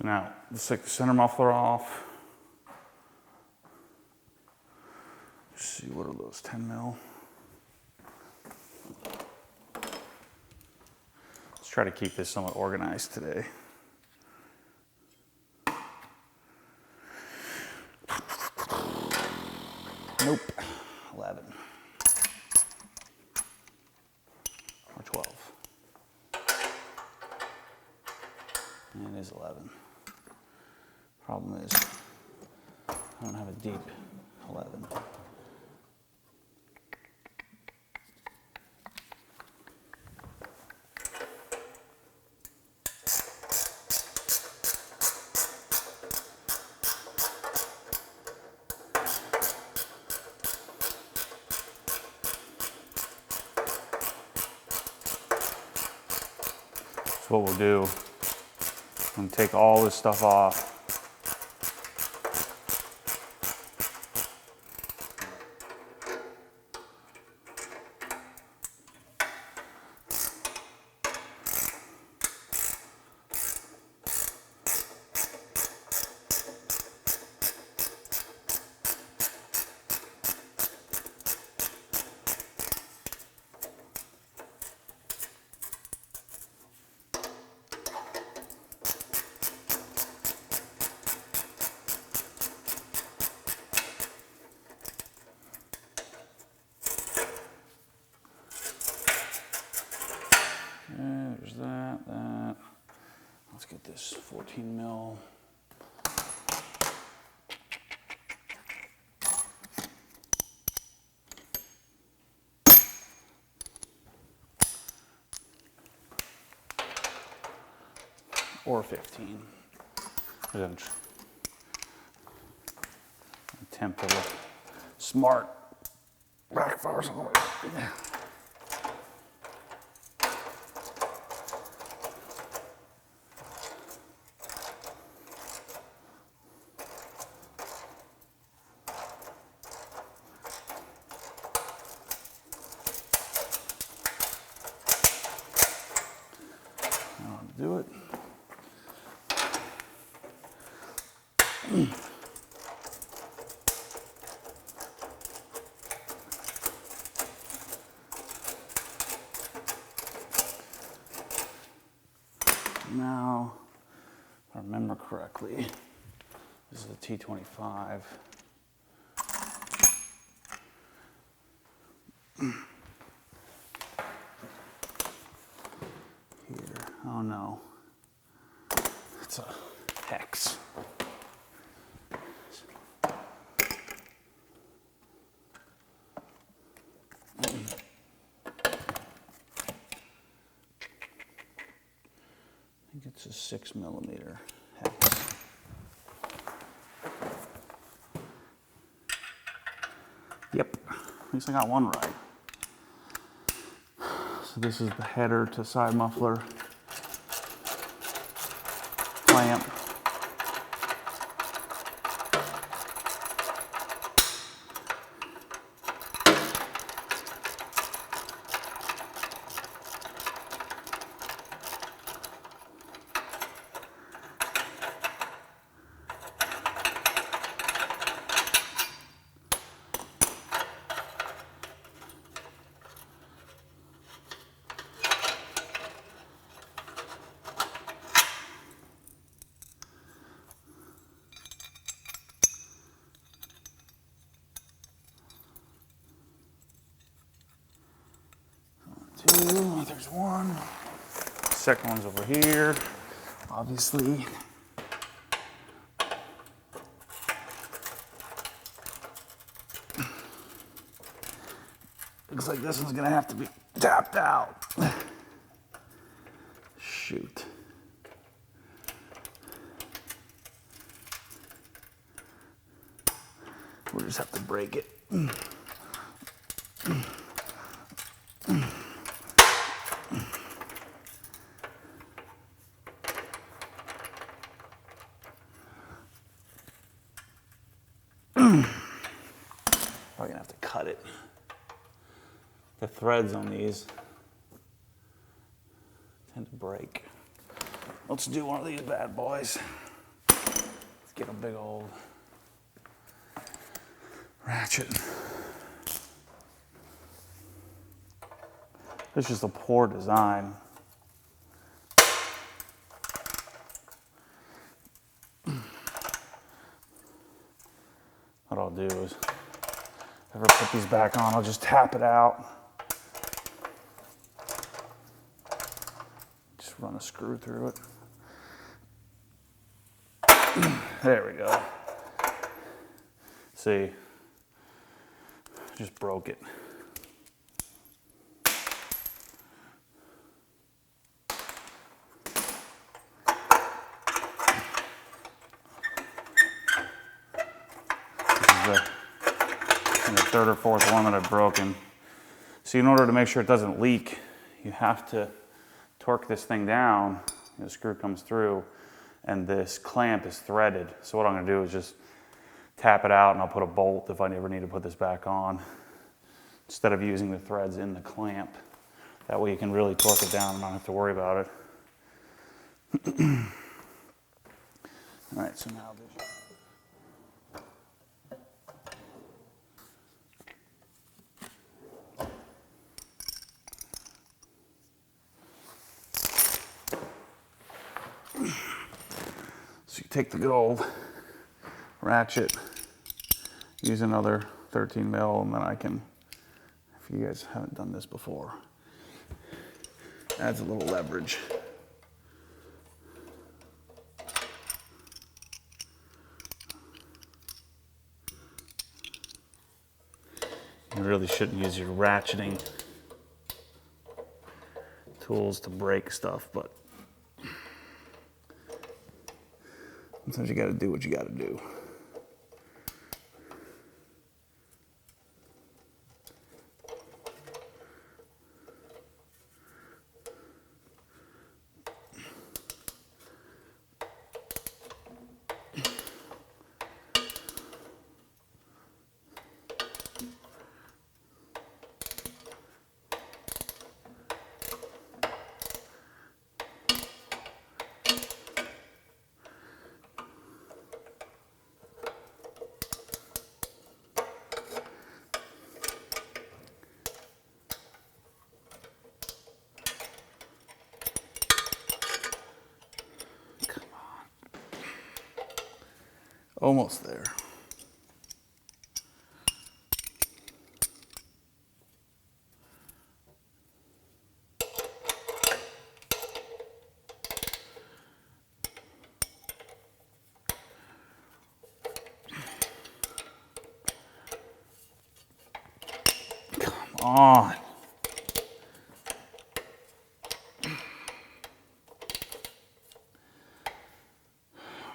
So now let's take the center muffler off. Let's see, what are those, 10 mil? Let's try to keep this somewhat organized today. Nope, 11. Or 12. And it is 11. Problem is, I don't have a deep 11. So what we'll do, I'm gonna take all this stuff off. There's that. Let's get this 14 mil. Or 15. Attempt to look smart. Backfire or something. Yeah. Do it. Now, if I remember correctly, this is the T25. Here, oh no, it's a hex. I think it's a 6 millimeter hex. Yep, at least I got one right. So this is the header to side muffler clamp. Two, there's one. Second one's over here, obviously. Looks like this one's gonna have to be tapped out. Shoot. We'll just have to break it. Probably gonna have to cut it. The threads on these tend to break. Let's do one of these bad boys. get a big old ratchet. It's just a poor design. What I'll do is, if I ever put these back on, I'll just tap it out. Just run a screw through it. There we go. See, just broke it. The third or fourth one that I've broken. So in order to make sure it doesn't leak, you have to torque this thing down. The screw comes through and this clamp is threaded. So what I'm gonna do is just tap it out and I'll put a bolt if I ever need to put this back on, instead of using the threads in the clamp. That way you can really torque it down and not have to worry about it. All right, so now this. So you take the good old ratchet, use another 13 mil, and then I can, if you guys haven't done this before, adds a little leverage. You really shouldn't use your ratcheting tools to break stuff, but sometimes you gotta do what you gotta do. Almost there. Come on.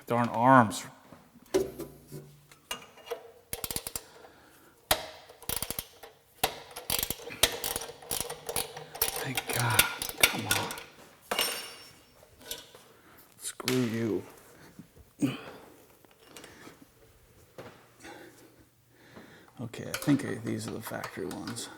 Darn arms. Thank God. Come on. Screw you. Okay, I think these are the factory ones.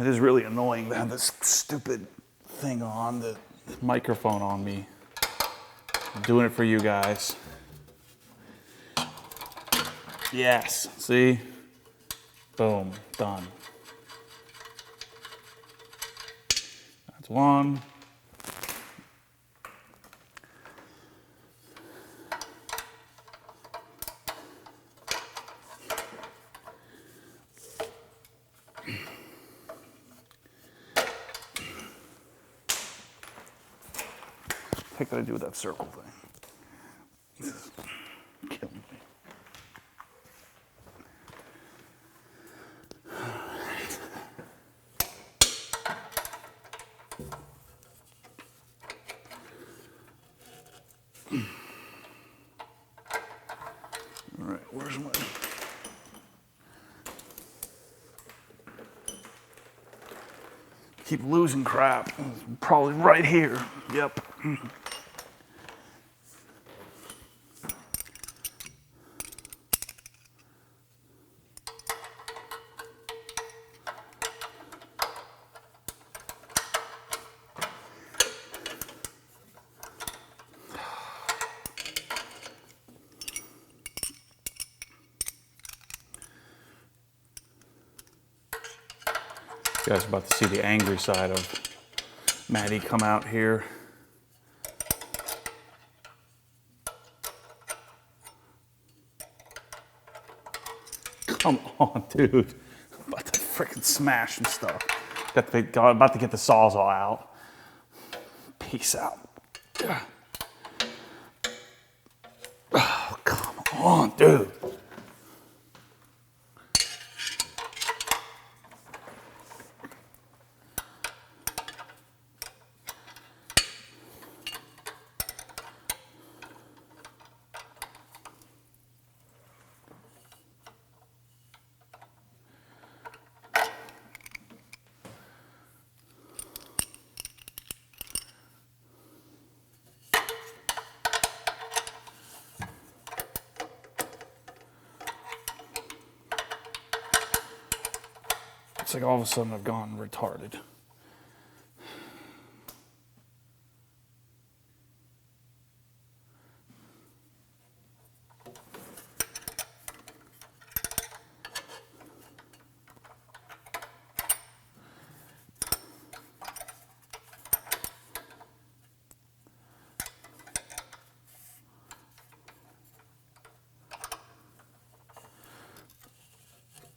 It is really annoying to have this stupid thing on, the microphone on me. I'm doing it for you guys. Yes, see? Boom, done. That's one. What the heck did I do with that circle thing? This is killing me. All right, where's my... Keep losing crap. It's probably right here. Yep. You guys are about to see the angry side of Maddie come out here. Come on, dude. I'm about to freaking smash some stuff. About to get the Sawzall out. Peace out. Oh, come on, dude. It's like all of a sudden I've gone retarded.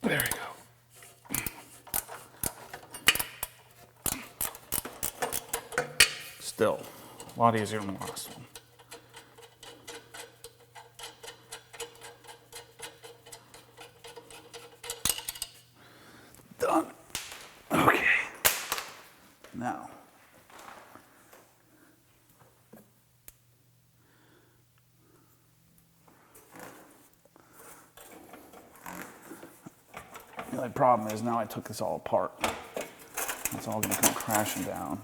There we go. Still, a lot easier than the last one. Done. Okay. Now. The only problem is now I took this all apart. It's all going to come crashing down.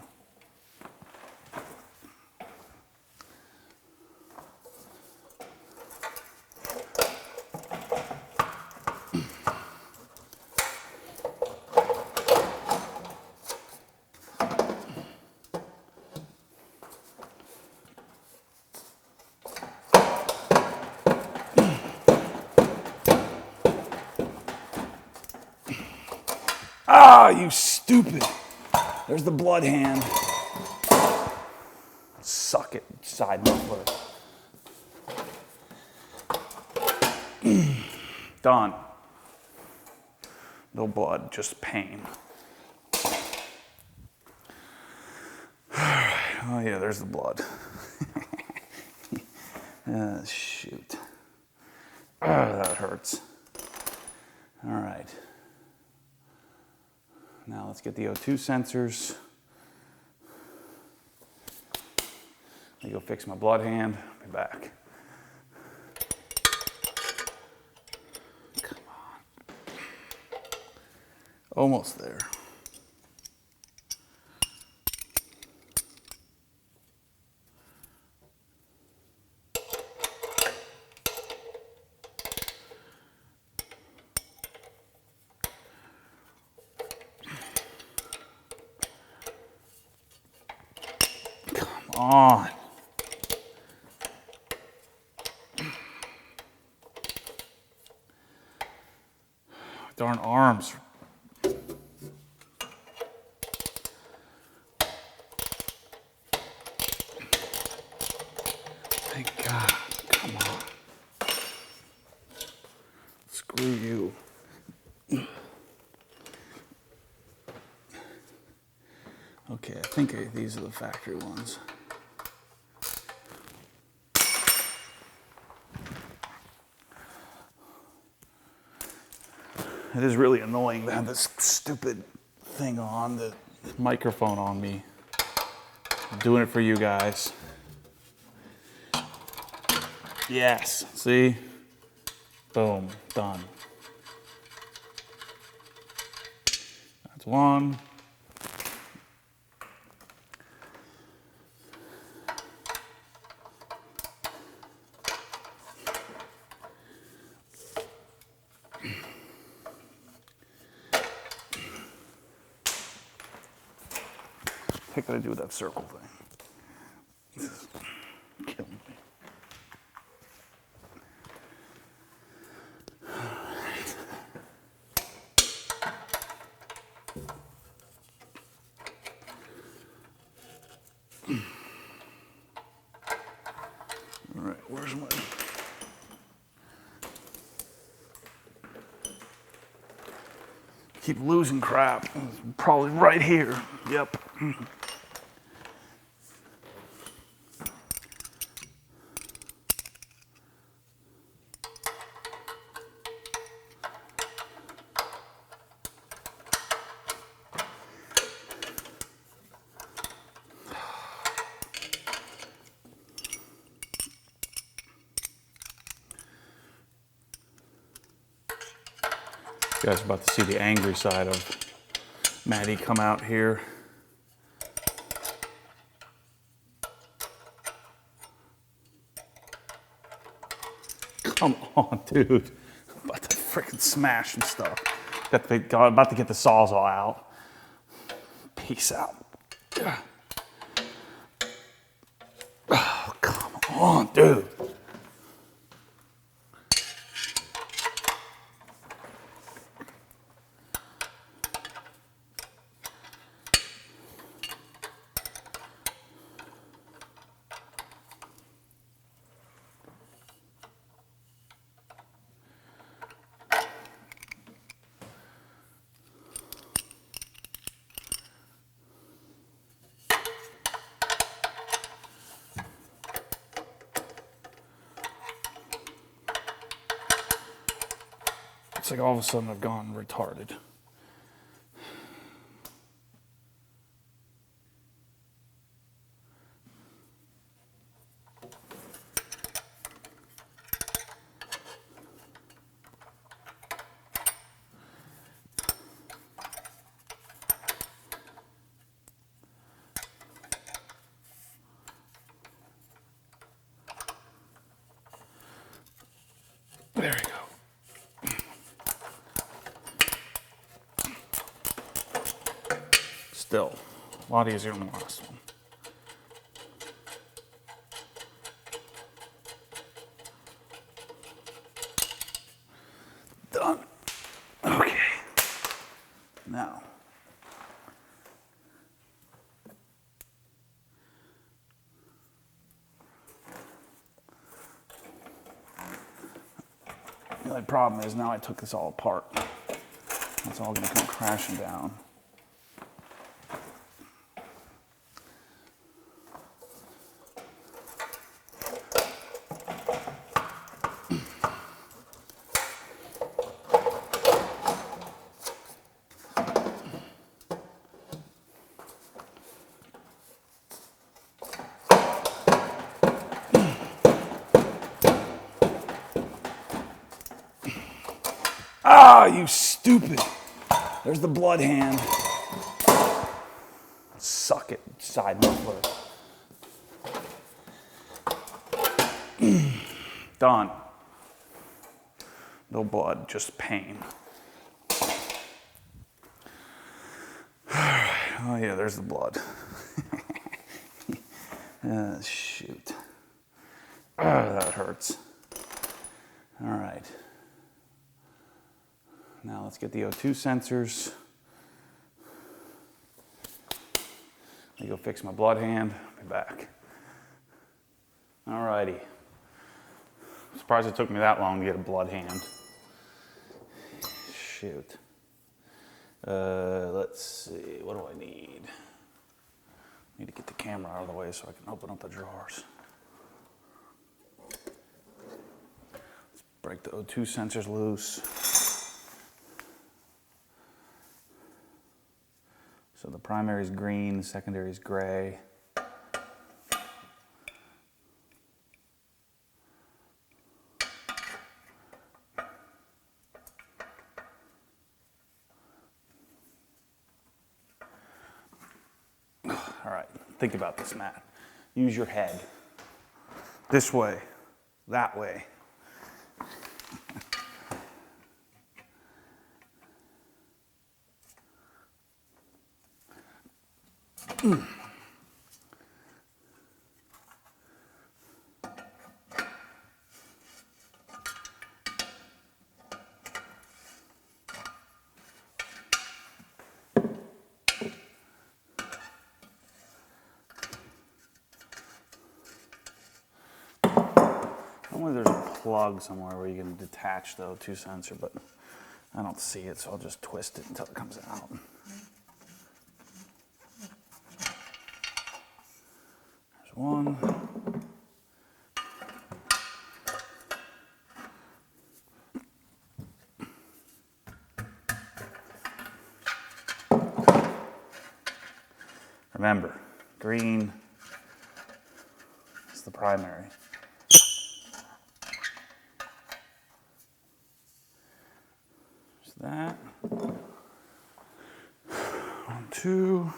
Ah, you stupid. There's the blood hand. Suck it, side muffler. Done. No blood, just pain. Oh yeah, there's the blood. Shoot. That hurts. All right. Now let's get the O2 sensors. Let me go fix my blood hand. I'll be back. Come on. Almost there. On. Darn arms. Thank God. Come on. Screw you. Okay, I think these are the factory ones. It is really annoying to have this stupid thing on, the microphone on me. I'm doing it for you guys. Yes, see? Boom, done. That's one. What the heck did I do with that circle thing? This is killing me. keep losing crap. Probably right here. Yep. You guys are about to see the angry side of Maddie come out here. Come on, dude. I'm about to freaking smash some stuff. About to get the sawzall out. Peace out. Oh, come on, dude. It's like all of a sudden I've gone retarded. There we go. Still, a lot easier than the last one. Done. Okay. Now, the only problem is now I took this all apart. It's all going to come crashing down. Ah, you stupid. There's the blood hand. Suck it, side muffler. Done. No blood, just pain. Oh yeah, there's the blood. Shoot. That hurts. All right. Now let's get the O2 sensors. Let me go fix my blood hand. I'll be back. All righty. I'm surprised it took me that long to get a blood hand. Shoot. Let's see. What do I need? I need to get the camera out of the way so I can open up the drawers. Let's break the O2 sensors loose. So the primary is green, the secondary is gray. All right, think about this, Matt. Use your head. This way, that way. Normally there's a plug somewhere where you can detach the O2 sensor, but I don't see it, so I'll just twist it until it comes out. There's one. Remember, green is the primary. There's that. 1, 2,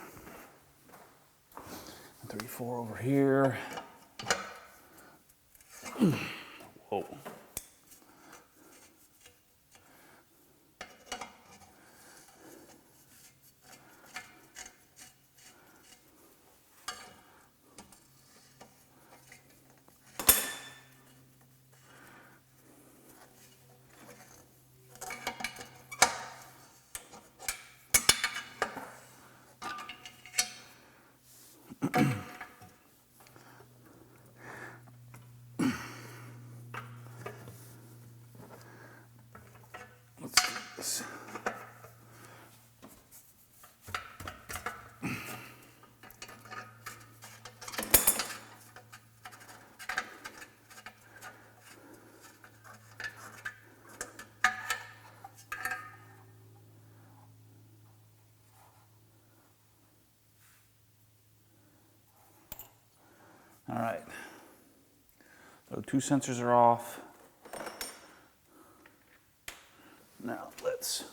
3, 4 over here. Whoa. Let's do this. All right, so 2 sensors are off. Now let's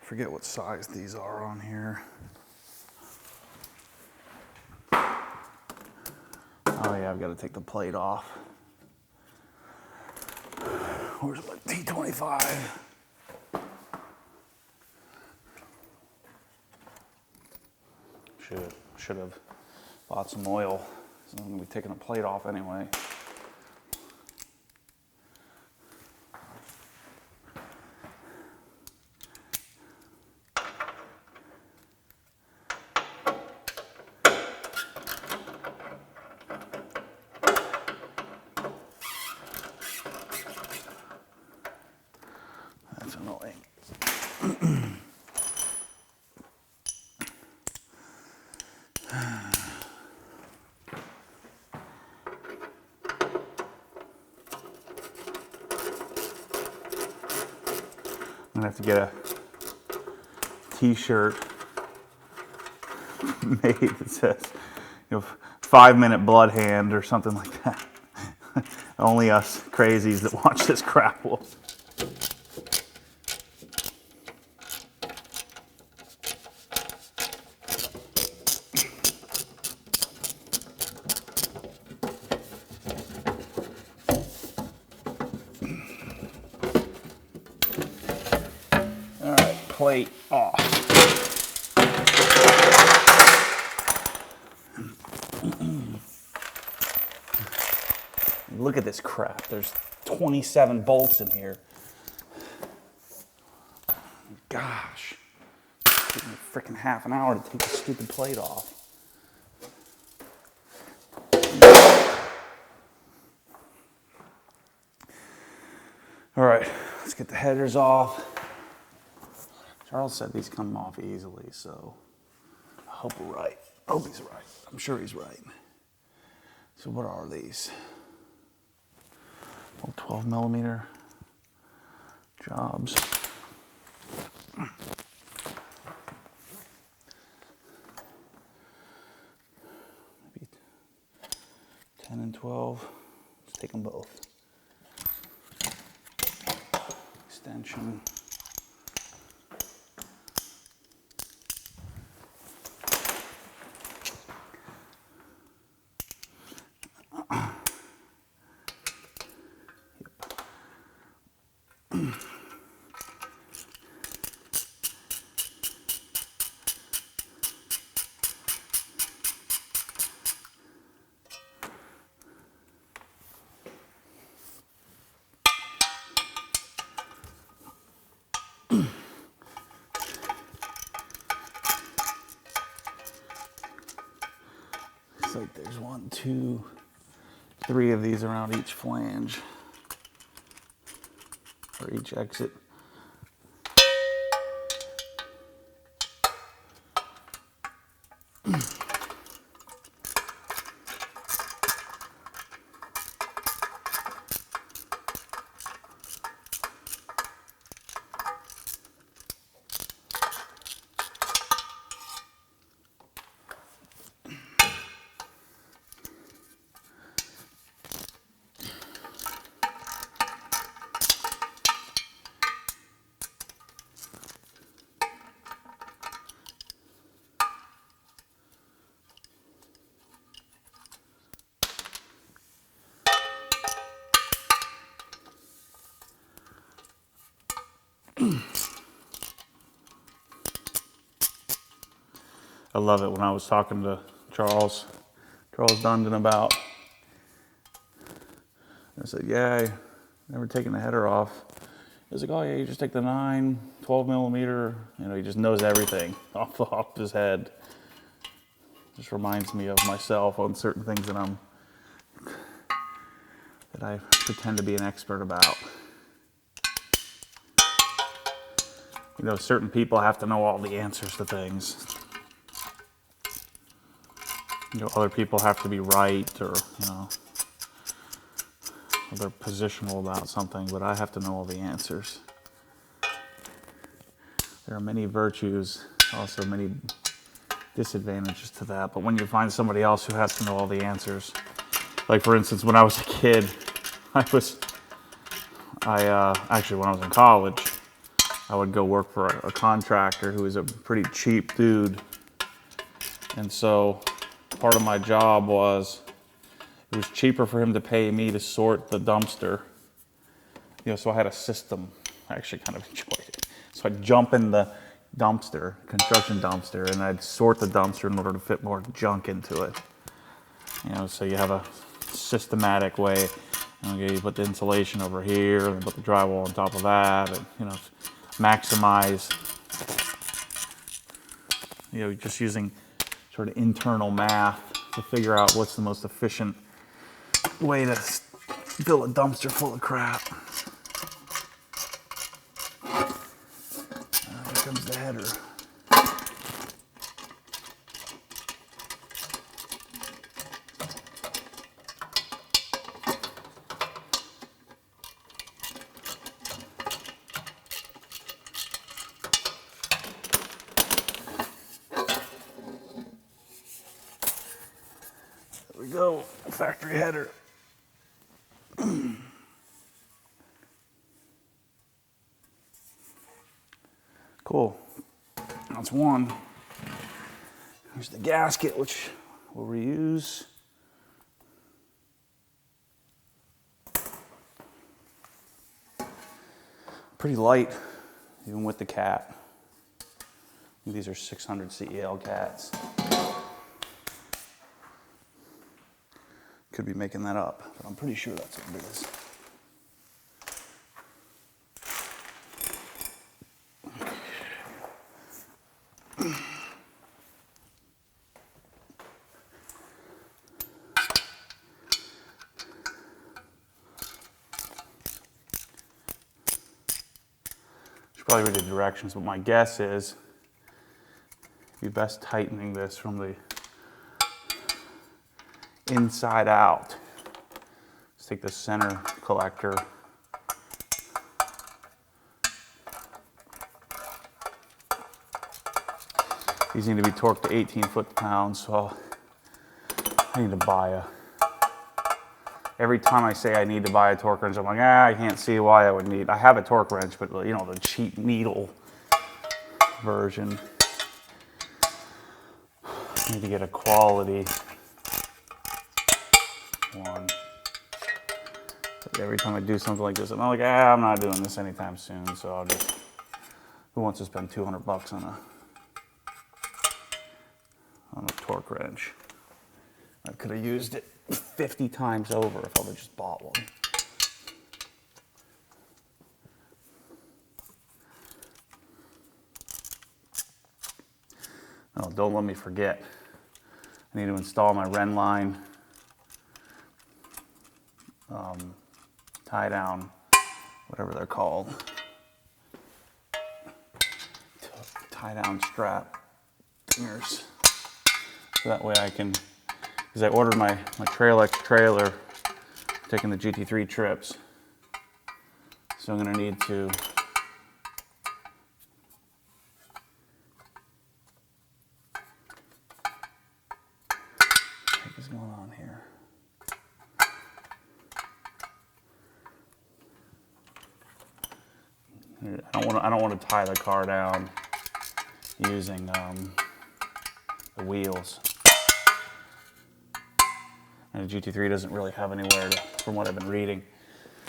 forget what size these are on here. Oh yeah, I've got to take the plate off. Where's my T25? Should have bought some oil. So I'm going to be taking the plate off anyway. That's annoying. I'm gonna have to get a t-shirt made that says, 5-minute blood hand or something like that. Only us crazies that watch this crap will. All right, plate off. Look at this crap. There's 27 bolts in here. Gosh. It took me freaking half an hour to take the stupid plate off. All right, let's get the headers off. Charles said these come off easily, so I hope we're right. I hope he's right. I'm sure he's right. So what are these? 12 millimeter jobs. Maybe 10 and 12. Let's take them both. Extension. Looks like there's 1, 2, 3 of these around each flange. for each exit. I love it when I was talking to Charles Dundon about, I said, yeah, I never taken the header off. He was like, oh yeah, you just take the 12 millimeter, you know, he just knows everything off his head. Just reminds me of myself on certain things that I pretend to be an expert about. You know, certain people have to know all the answers to things. You know, other people have to be right, or, you know, they're positional about something, but I have to know all the answers. There are many virtues, also many disadvantages to that, but when you find somebody else who has to know all the answers, like for instance, when I was a kid, actually when I was in college, I would go work for a contractor who was a pretty cheap dude, and so part of my job was, it was cheaper for him to pay me to sort the dumpster. You know, so I had a system. I actually kind of enjoyed it. So I'd jump in the dumpster, construction dumpster, and I'd sort the dumpster in order to fit more junk into it. You know, so you have a systematic way. Okay, you put the insulation over here, and put the drywall on top of that, and, you know, maximize, you know, just using sort of internal math to figure out what's the most efficient way to fill a dumpster full of crap. Here comes the header. There we go, factory header. Cool. That's one. Here's the gasket, which we'll reuse. Pretty light, even with the cat. These are 600 CEL cats. Could be making that up, but I'm pretty sure that's what it is. Should probably read the directions, but my guess is you're best tightening this from the inside out. Let's take the center collector. These need to be torqued to 18 foot-pounds, so I need to buy a... Every time I say I need to buy a torque wrench, I'm like, I can't see why I would need... I have a torque wrench, but, you know, the cheap needle version. I need to get a quality one. But every time I do something like this, I'm like, I'm not doing this anytime soon, so I'll just... Who wants to spend 200 bucks on a torque wrench? I could have used it 50 times over if I would have just bought one. Oh, don't let me forget. I need to install my Ren line tie down whatever they're called, tie down strap fingers. So that way I can, because I ordered my Trail X trailer, taking the GT3 trips. So I'm gonna need to what is going on here? I don't want to tie the car down using the wheels. And the GT3 doesn't really have anywhere to, from what I've been reading,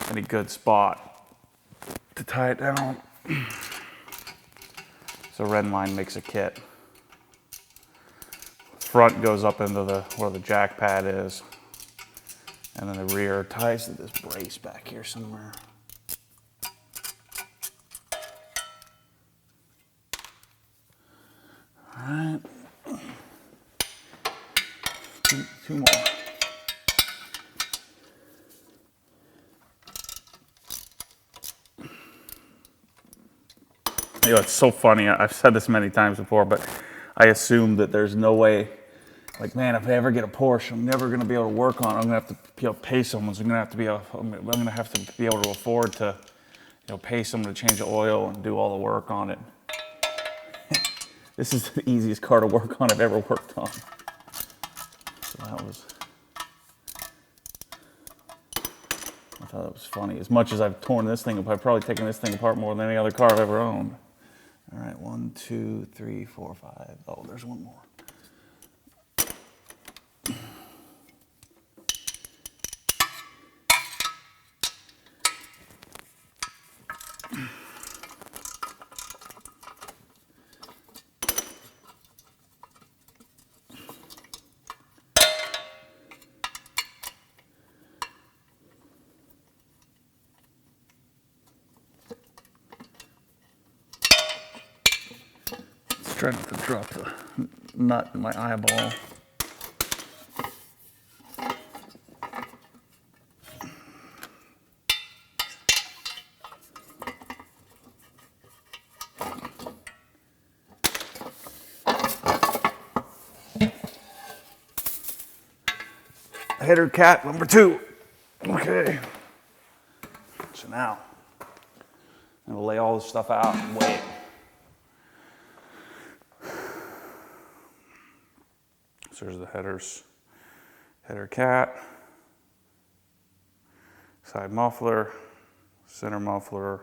any good spot to tie it down. So Redline makes a kit. Front goes up into where the jack pad is, and then the rear ties to this brace back here somewhere. All right, two more. You know, it's so funny. I've said this many times before, but I assume that there's no way. Like, man, if I ever get a Porsche, I'm never going to be able to work on it. I'm going to have to be able to pay someone. So I'm going to have to be able to afford to, pay someone to change the oil and do all the work on it. This is the easiest car to work on I've ever worked on. So I thought that was funny. As much as I've torn this thing apart, I've probably taken this thing apart more than any other car I've ever owned. All right, 1, 2, 3, 4, 5. Oh, there's one more. Try not to drop the nut in my eyeball. Header cat number 2. Okay. So now, I'm gonna lay all this stuff out and weigh it. So there's the headers, header cat, side muffler, center muffler,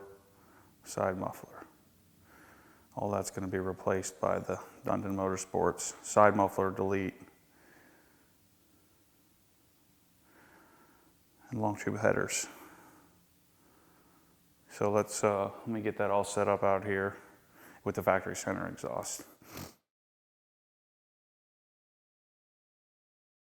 side muffler. All that's going to be replaced by the Dundon Motorsports side muffler delete and long tube headers. So let me get that all set up out here with the factory center exhaust.